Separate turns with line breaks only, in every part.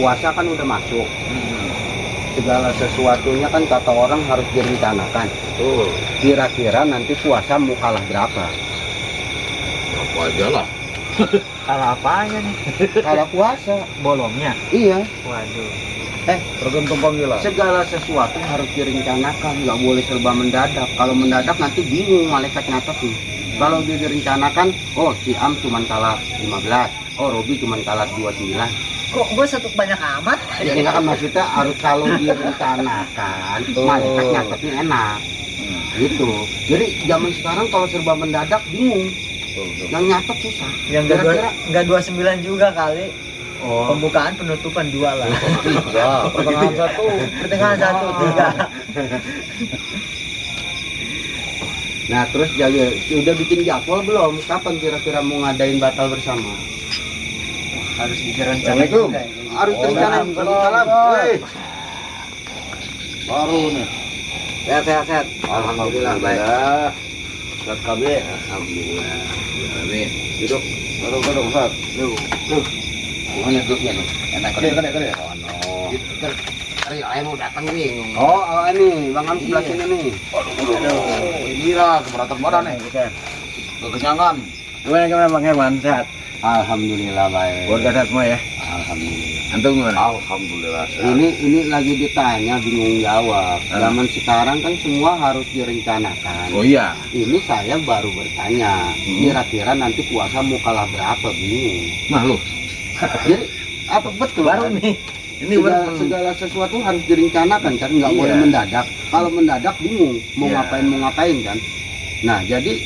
puasa kan udah masuk. Segala sesuatunya kan kata orang harus direncanakan. Kira-kira nanti puasa mau kalah berapa?
Apa aja lah.
Kalau apanya nih?
Kalau puasa.
Bolongnya?
Iya.
Waduh.
Tergantung panggilan.
Segala sesuatu harus direncanakan, nggak boleh serba mendadak. Kalau mendadak nanti bingung malaikat nyatetin. Kalau dia direncanakan, oh si Am cuma kalah 15, oh Robi cuma kalah 29.
Kok gue satu banyak amat?
Ya enggak kan maksudnya harus kalau direncanakan, malaikat nyatetnya enak. Gitu. Jadi zaman sekarang kalau serba mendadak bingung. Yang nyatet susah.
Yang enggak 29 juga kali.
Oh,
Pembukaan penutupan 2 lah.
Ya, pertengahan satu.
Pertengahan 1, 3.
nah terus jadi udah bikin jadwal belum? Kapan kira-kira mau ngadain batal bersama?
Harus direncanain
Assalamualaikum.
juga.
Harus direncanain.
Waalaikumsalam.
Woi.
Baru nih.
Sehat. Alhamdulillah baik.
Ustaz KB.
Alhamdulillah.
Amin. Duduk. Duduk Ustaz.
Tuh. Gimana duduknya nih? Enak
Kade.
Oh no. Hari lain mau datang bingung. Oh, ini Bang Am sebelah sini nih.
Aduh, ini lah keberatan badan nih. Kekenyangan.
Gimana Bang Herman? Sehat?
Alhamdulillah baik.
Keluarga sehat semua ya?
Alhamdulillah.
Antum gimana?
Alhamdulillah.
Ini lagi ditanya bingung jawab. Zaman sekarang kan semua harus direncanakan.
Oh iya.
Ini saya baru bertanya. Kira-kira nanti puasa mau kalah berapa bingung.
Nah lu.
Jadi apa betul?
Baru
kan?
nih. Ini
Segala sesuatu harus direncanakan kan, nggak
Iya.
boleh mendadak. Kalau mendadak bingung mau
Iya.
ngapain kan. Nah jadi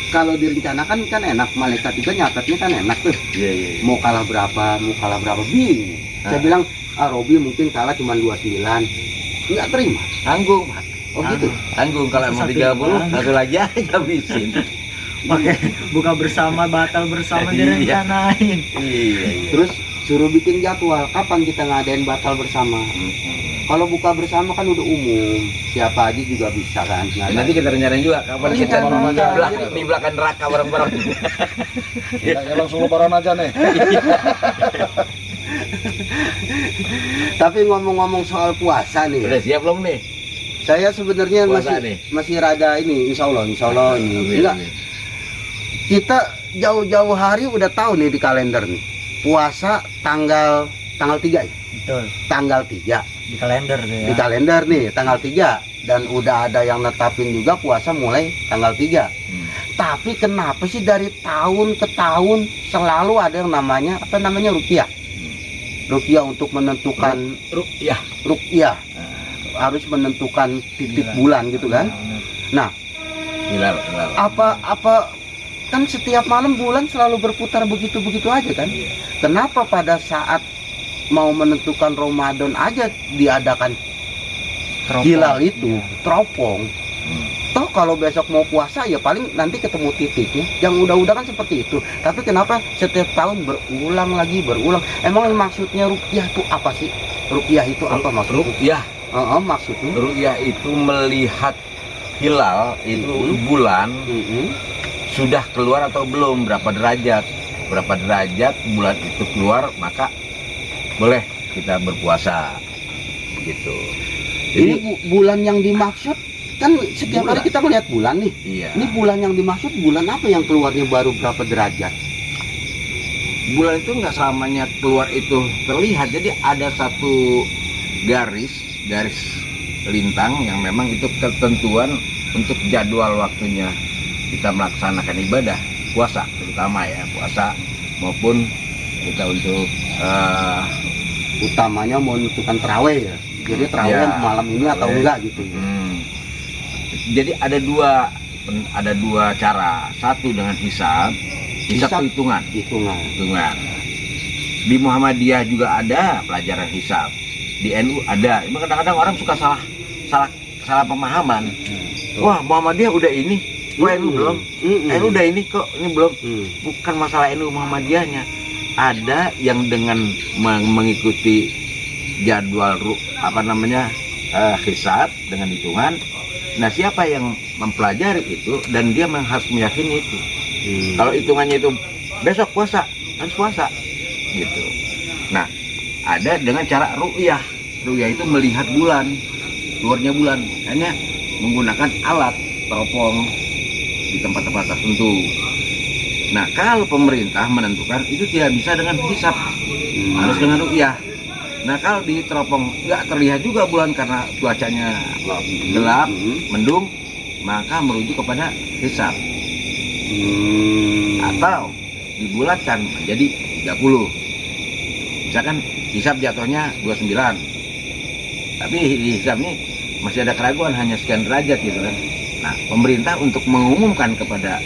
kalau direncanakan kan enak, malaikat juga nyatetnya kan enak tuh.
Iya.
Mau kalah berapa bingung. Saya bilang Robi mungkin kalah cuma 29, nggak terima.
tanggung.
Oh gitu.
Tanggung kalau emang
Satu
30, satu lagi aja habisin.
Pakai buka bersama, batal bersama
Iya.
direncanain.
Iya.
Terus suruh bikin jadwal kapan kita ngadain batal bersama. Kalau buka bersama kan udah umum, siapa aja juga bisa kan.
Nanti kita rencanain juga kapan
Oh,
kita
rencanain.
di belakang neraka bareng-bareng.
Ya langsung lebaran aja nih.
Tapi ngomong-ngomong soal puasa nih,
Udah siap belum nih?
saya sebenarnya
Puasa nih?
masih rada ini, insya Allah ini. Enggak, kita jauh-jauh hari udah tahu nih di kalender nih, puasa tanggal 3 ya?
Betul.
Tanggal 3
Di kalender tuh ya.
di kalender nih tanggal 3 dan udah ada yang netapin juga puasa mulai tanggal 3. Tapi kenapa sih dari tahun ke tahun selalu ada yang namanya ruqyah? Ruqyah untuk menentukan ruqyah harus menentukan titik bulan gitu kan. Nah,
Hilal.
apa kan setiap malam bulan selalu berputar begitu aja kan. Kenapa pada saat mau menentukan Ramadan aja diadakan hilal itu teropong? Toh kalau besok mau puasa ya paling nanti ketemu titiknya. Yang udah kan seperti itu. Tapi kenapa setiap tahun berulang? Emang maksudnya ruqyah itu apa sih? Ruqyah itu apa maksudnya?
Ruqyah.
Maksudnya
Ruqyah itu melihat hilal itu bulan sudah keluar atau belum, berapa derajat bulan itu keluar, maka boleh kita berpuasa gitu.
ini
Jadi
bulan yang dimaksud kan setiap hari kita melihat bulan nih.
iya,
Ini bulan yang dimaksud bulan apa yang keluarnya baru berapa derajat?
bulan itu nggak selamanya keluar itu terlihat. Jadi ada satu garis lintang yang memang itu ketentuan untuk jadwal waktunya kita melaksanakan ibadah puasa, terutama ya puasa maupun kita untuk
Utamanya mau menentukan terawih ya. Jadi terawih
Ya,
malam ini atau
terawih.
enggak gitu.
Jadi ada dua cara. Satu dengan hisab
Hisab.
hitungan. Di Muhammadiyah juga ada pelajaran hisab. Di NU ada. Emang kadang-kadang orang suka salah pemahaman. Wah, Muhammadiyah udah ini, kok NU belum? NU udah ini kok ini belum. Bukan masalah NU Muhammadiyahnya. Ada yang dengan mengikuti jadwal hisab dengan hitungan. Nah, siapa yang mempelajari itu dan dia harus meyakini itu. Kalau hitungannya itu besok puasa, harus puasa gitu. Nah, ada dengan cara ru'yah. Ru'yah itu melihat bulan, keluarnya bulan, hanya menggunakan alat teropong di tempat-tempat tertentu. Nah, kalau pemerintah menentukan itu tidak bisa dengan hisab, harus dengan ru'yah. Nah, kalau di teropong nggak terlihat juga bulan karena cuacanya gelap, mendung, maka merujuk kepada hisab. Atau dibulatkan menjadi 30. Misalkan hisab jatuhnya 29. Tapi di hisab ini masih ada keraguan, hanya sekian derajat gitu kan. Nah, pemerintah untuk mengumumkan kepada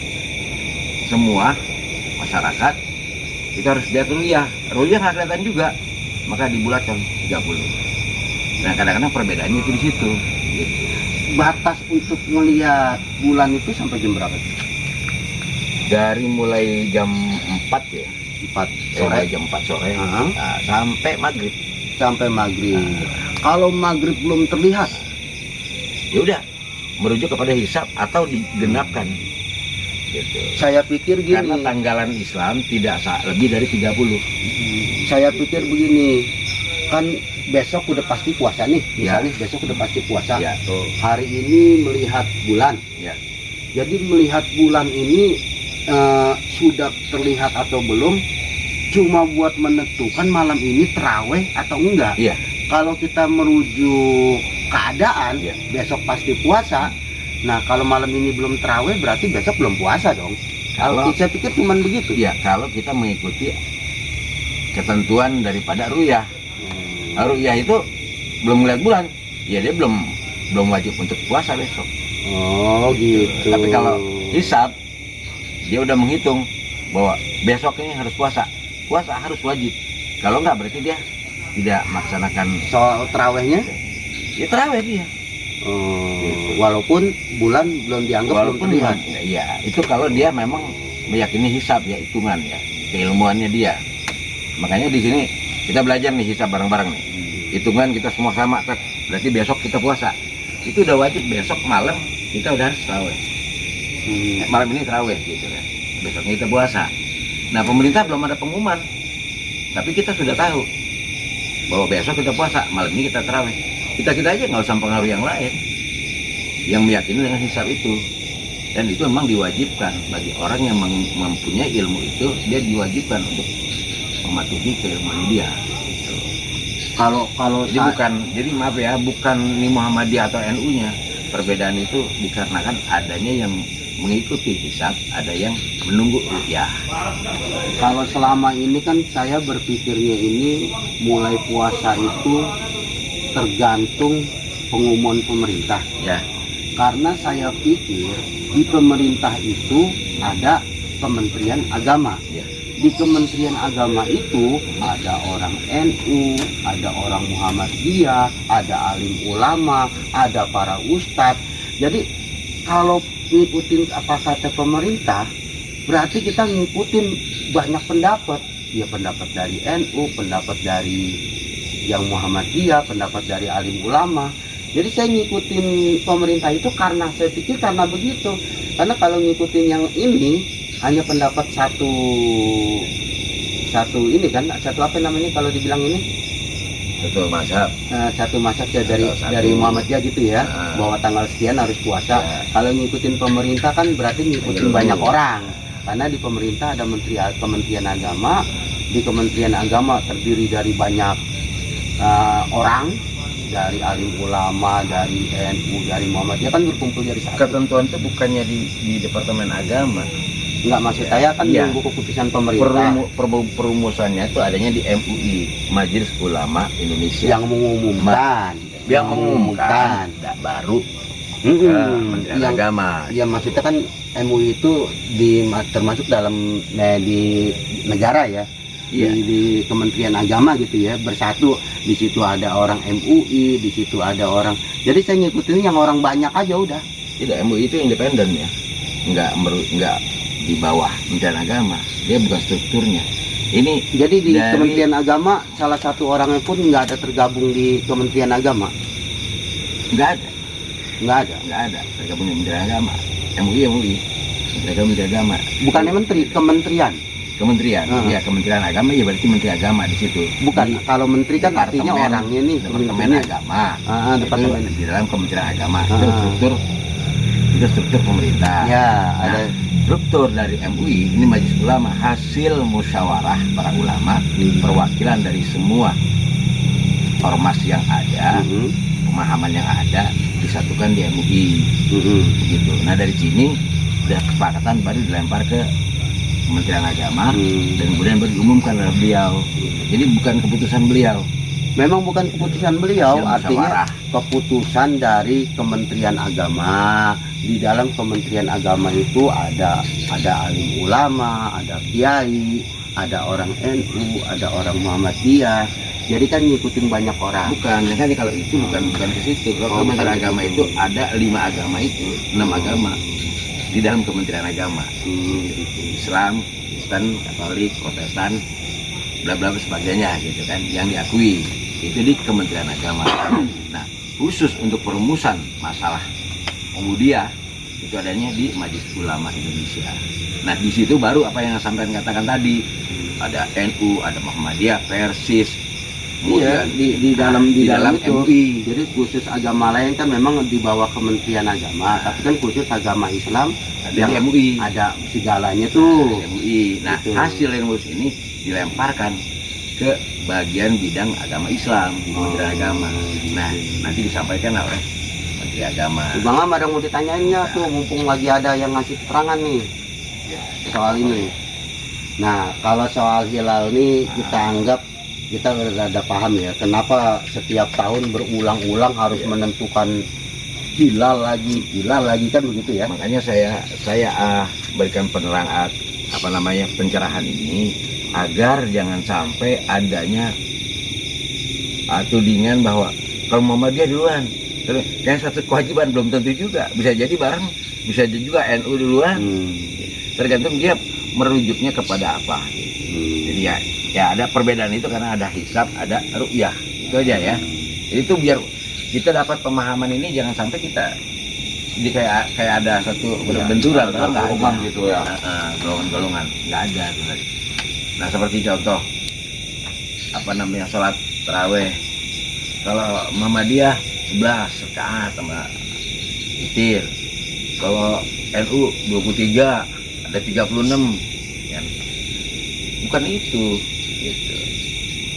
semua masyarakat itu harus lihat ru'yah. Ru'yah nggak kelihatan juga, maka dibulatkan 30. Nah, kadang-kadang perbedaannya itu di situ. Gitu.
Batas untuk melihat bulan itu sampai jam berapa?
Dari mulai jam 4 ya,
4
mulai
sore
jam 4 sore
Aha.
nah, sampai maghrib.
sampai maghrib. Kalau maghrib belum terlihat,
Ya udah, merujuk kepada hisab atau digenapkan. Gitu.
saya pikir
Karena
gini.
tanggalan Islam tidak lebih dari 30.
Saya pikir begini, kan besok udah pasti puasa nih,
Ya.
misalnya besok udah pasti puasa.
Ya,
Hari ini melihat bulan.
ya.
Jadi melihat bulan ini sudah terlihat atau belum, cuma buat menentukan malam ini terawih atau enggak.
Iya.
Kalau kita merujuk keadaan,
Iya.
besok pasti puasa. Nah, kalau malam ini belum terawih, berarti besok belum puasa dong.
Kalau
Saya pikir cuma begitu.
ya, kalau kita mengikuti ketentuan daripada ru'yah. Ru'yah itu belum melihat bulan, ya dia belum wajib untuk puasa besok.
Oh gitu.
Tapi kalau hisab, dia udah menghitung bahwa besok ini harus puasa. Puasa harus wajib. Kalau enggak berarti dia tidak melaksanakan
soal terawihnya,
ya terawih dia.
walaupun bulan belum dianggap
Walaupun
belum terlihat.
iya, itu kalau dia memang meyakini hisab ya, hitungan ya, keilmuannya dia. Makanya di sini kita belajar nih hisab bareng-bareng nih. Hitungan kita semua sama, Tet. Berarti besok kita puasa. Itu udah wajib, besok malam kita udah harus terawih. Malam ini terawih gitu kan. Besoknya kita puasa. Nah, pemerintah belum ada pengumuman. Tapi kita sudah tahu bahwa besok kita puasa, malam ini kita terawih. Kita aja nggak usah pengaruh yang lain yang meyakini dengan hisab itu. Dan itu memang diwajibkan bagi orang yang mempunyai ilmu itu, dia diwajibkan untuk mematuhi keilmuan dia. Gitu.
Kalau
Jadi maaf ya, bukan ini Muhammadiyah atau NU-nya. Perbedaan itu dikarenakan adanya yang mengikuti hisab, ada yang menunggu ru'yah.
kalau selama ini kan saya berpikirnya ini mulai puasa itu tergantung pengumuman pemerintah.
Ya,
Karena saya pikir di pemerintah itu ada Kementerian Agama.
ya.
Di Kementerian Agama itu ada orang NU, ada orang Muhammadiyah, ada alim ulama, ada para ustadz. Jadi kalau ngikutin apa kata pemerintah, berarti kita ngikutin banyak pendapat. Ya, pendapat dari NU, pendapat dari yang Muhammadiyah, pendapat dari alim ulama. Jadi saya ngikutin pemerintah itu karena saya pikir karena begitu. Karena kalau ngikutin yang ini hanya pendapat satu ini kan, satu apa namanya kalau dibilang ini,
Betul, mazhab.
satu mazhab ya
Satu.
dari Muhammadiyah gitu ya,
Nah.
bahwa tanggal sekian harus puasa.
Ya.
Kalau ngikutin pemerintah kan berarti ngikutin
Ilmu.
banyak orang. Karena di pemerintah ada Kementerian Agama, di Kementerian Agama terdiri dari banyak orang, dari alim ulama, dari NU, dari Muhammadiyah, kan berkumpul jadi satu.
Ketentuan itu bukannya di Departemen Agama.
Enggak, maksud saya kan
Iya.
nunggu keputusan pemerintah
Perumusannya itu adanya di MUI, Majelis Ulama Indonesia.
yang mengumumkan.
Yang mengumumkan baru ke Kementerian
yang
Agama.
ya maksudnya kan MUI itu termasuk dalam di negara ya.
Iya.
Di Kementerian Agama gitu ya, bersatu. Di situ ada orang MUI, di situ ada orang. Jadi saya ngikutin yang orang banyak aja udah.
Tidak, MUI itu independen ya, nggak di bawah Kementerian Agama. Dia bukan strukturnya. Ini
Jadi di
Dari-
Kementerian Agama salah satu orangnya pun nggak ada tergabung di Kementerian Agama.
nggak ada,
Nggak ada.
Mereka punya Kementerian Agama. MUI, mereka Kementerian Agama.
Bukannya menteri, kementerian.
Kementerian,
Ah.
ya Kementerian Agama ya berarti Menteri Agama di situ.
Bukan, kalau menteri kan artinya
Departemen-
orangnya nih,
Departemen
pemimpinnya.
Agama.
Ah, departemen.
Itu di dalam Kementerian Agama itu
Ah.
struktur pemerintah.
Ya,
Nah,
ada.
struktur dari MUI ini Majelis Ulama hasil musyawarah para ulama, perwakilan dari semua ormas yang ada,
Mhm,
pemahaman yang ada disatukan di MUI
mhm.
begitu. Nah dari sini udah kesepakatan baru dilempar ke Kementerian Agama dan kemudian baru diumumkan oleh beliau. Jadi bukan keputusan beliau.
Memang bukan keputusan beliau,
Hasil
artinya
musyawarah.
keputusan dari Kementerian Agama. Di dalam Kementerian Agama itu ada alim ulama, ada kiai, ada orang NU, ada orang Muhammadiyah. Jadi kan ngikutin banyak orang.
Bukan, kan kalau itu bukan ke situ. Kalau
Oh,
Kementerian
bukan.
Agama itu ada 5 agama itu, 6 agama di dalam Kementerian Agama. Islam, Kristen, Katolik, Protestan, bla bla bla sebagainya gitu kan, yang diakui itu di Kementerian Agama. Nah, khusus untuk perumusan masalah Muhammadiyah itu adanya di Majelis Ulama Indonesia. Nah, di situ baru apa yang sampean katakan tadi, ada NU, ada Muhammadiyah, Persis,
Iya,
kemudian
di dalam itu.
MUI.
Jadi khusus agama lain kan memang di bawah Kementerian Agama, tapi kan khusus agama Islam
ada
yang
di MUI.
ada segalanya tuh.
MUI. Nah,
Gitu.
hasil rumus ini dilemparkan ke bagian bidang agama Islam di Kementerian Agama. Nah, nanti disampaikan oleh Menteri Agama.
Bang Am ada yang mau ditanyainnya tuh, mumpung lagi ada yang ngasih keterangan nih soal ini. Nah, kalau soal hilal nih kita anggap kita udah ada paham ya, kenapa setiap tahun berulang-ulang harus menentukan hilal lagi kan begitu ya?
Makanya saya berikan penerangan pencerahan ini agar jangan sampai adanya tudingan bahwa kalau Muhammadiyah duluan, terus kayak satu kewajiban belum tentu juga, bisa jadi bareng, bisa jadi juga NU duluan, tergantung dia merujuknya kepada apa. Jadi ya ada perbedaan itu karena ada hisab, ada ru'yah, itu aja ya. Itu biar kita dapat pemahaman ini, jangan sampai kita jadi kayak ada satu benturan,
ada
nggak
golongan
ada.
gitu ya.
Golongan nggak ada sebenarnya. Nah seperti contoh sholat taraweh, kalau Muhammadiyah 11 rakaat sama witir, kalau NU 23 ada 36 ya. Bukan itu gitu.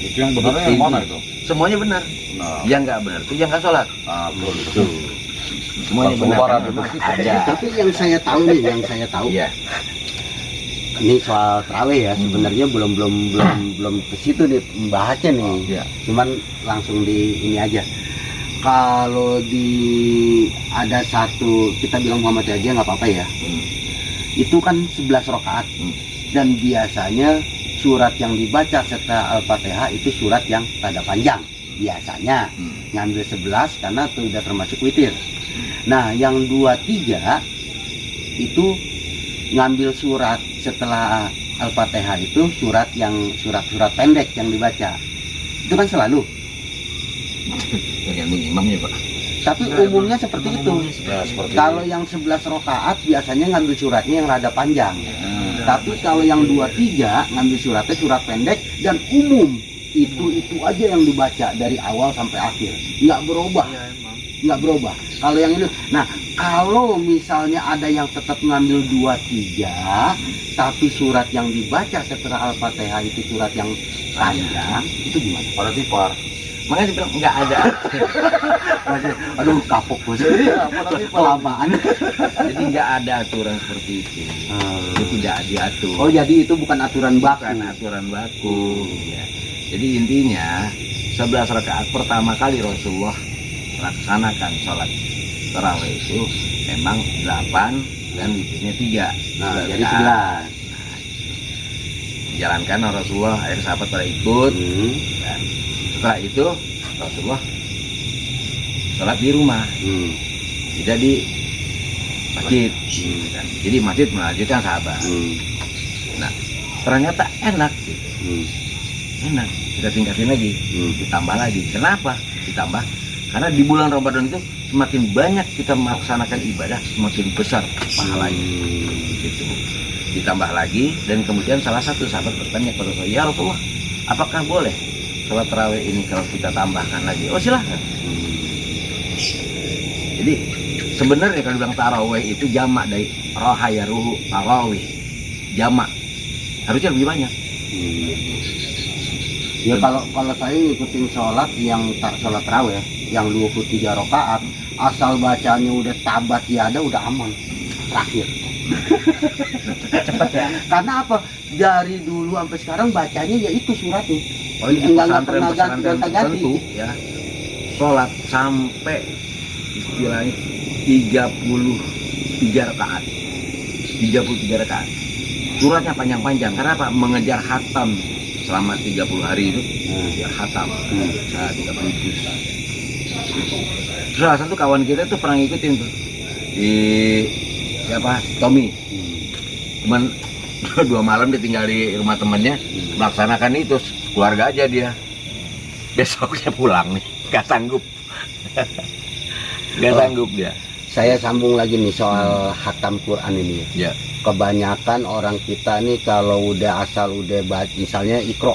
Itu yang benarnya yang mana itu?
Semuanya benar.
Nah,
Yang nggak benar itu yang nggak sholat.
betul.
Semuanya
Langsung
benar.
lebaran
Kan?
itu.
Ada.
Tapi yang saya tahu nih,
Iya.
ini soal terawih ya, sebenarnya belum ke situ nih membahasnya nih.
Iya.
Cuman langsung di ini aja. Kalau ada satu, kita bilang Muhammad aja nggak apa-apa ya. Itu kan 11 rakaat. Dan biasanya surat yang dibaca setelah Al-Fatihah itu surat yang rada panjang. Biasanya ngambil 11 karena itu udah termasuk witir. Nah, yang 23 itu ngambil surat setelah Al-Fatihah itu surat surat pendek yang dibaca. Itu kan selalu.
Tergantung imamnya Pak.
Tapi umumnya seperti itu.
Ya, seperti
Kalau yang 11 rakaat biasanya ngambil suratnya yang rada panjang. Tapi kalau yang 23 ngambil suratnya surat pendek dan umum. Itu aja yang dibaca dari awal sampai akhir. Nggak berubah. Nggak berubah. Kalau yang ini, nah kalau misalnya ada yang tetap ngambil 23, tapi surat yang dibaca setelah Al-Fatihah itu surat yang panjang, itu gimana?
pada tipar.
Makanya dibilang nggak ada.
Aduh, kapok bos.
Iya, pada tipar.
Kelamaan.
Jadi nggak ada aturan seperti itu. Itu tidak diatur.
Oh, jadi itu bukan aturan baku.
Bukan aturan baku. Ya. Jadi intinya 11 rakaat pertama kali Rasulullah laksanakan sholat tarawih itu memang 8 dan witirnya 3.
Nah, jadi 11.
Dijalankan oleh Rasulullah, akhirnya sahabat pada ikut. Dan setelah itu Rasulullah sholat di rumah, tidak di masjid. Dan jadi masjid melanjutkan sahabat. Nah, ternyata enak gitu. Enak, kita tingkatin lagi, ditambah lagi. Kenapa ditambah? Karena di bulan Ramadan itu semakin banyak kita melaksanakan ibadah, semakin besar pahalanya. Gitu. ditambah lagi, dan kemudian salah satu sahabat bertanya kepada Rasulullah, ya Rasulullah, apakah boleh sholat tarawih ini kalau kita tambahkan lagi? Oh silahkan. Jadi sebenarnya kalau bilang tarawih itu jamak dari roha ya ruhu tarawih, jamak, harusnya lebih banyak.
Ya kalau saya ngikutin sholat yang sholat tarawih yang 23 rakaat, asal bacanya udah tabat ya ada udah aman terakhir.
Cepet ya.
Karena apa? Dari dulu sampai sekarang bacanya ya itu suratnya.
Oh ini
Enggak
pesantren
pernah ganti-ganti.
tertentu ya, sholat sampai istilahnya 33 rakaat, 33 rakaat. Suratnya panjang-panjang. Karena apa? Mengejar khatam selama 30 hari itu, biar khatam. Nah, 30 juz. Salah satu kawan kita tuh pernah ngikutin tuh di siapa? Tommy. Cuman 2 malam dia tinggal di rumah temennya, melaksanakan itu keluarga aja dia. Besoknya pulang nih, gak sanggup. Gak sanggup dia.
Saya sambung lagi nih soal khatam Quran ini.
Ya.
Kebanyakan orang kita nih kalau udah baca misalnya Iqra,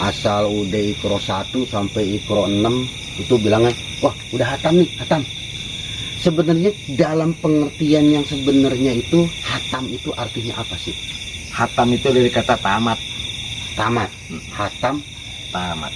asal udah Iqra 1 sampai Iqra 6 itu bilangnya wah udah khatam nih, khatam. Sebenarnya dalam pengertian yang sebenarnya itu khatam itu artinya apa sih?
Khatam itu dari kata tamat.
Tamat. Khatam
Tamat.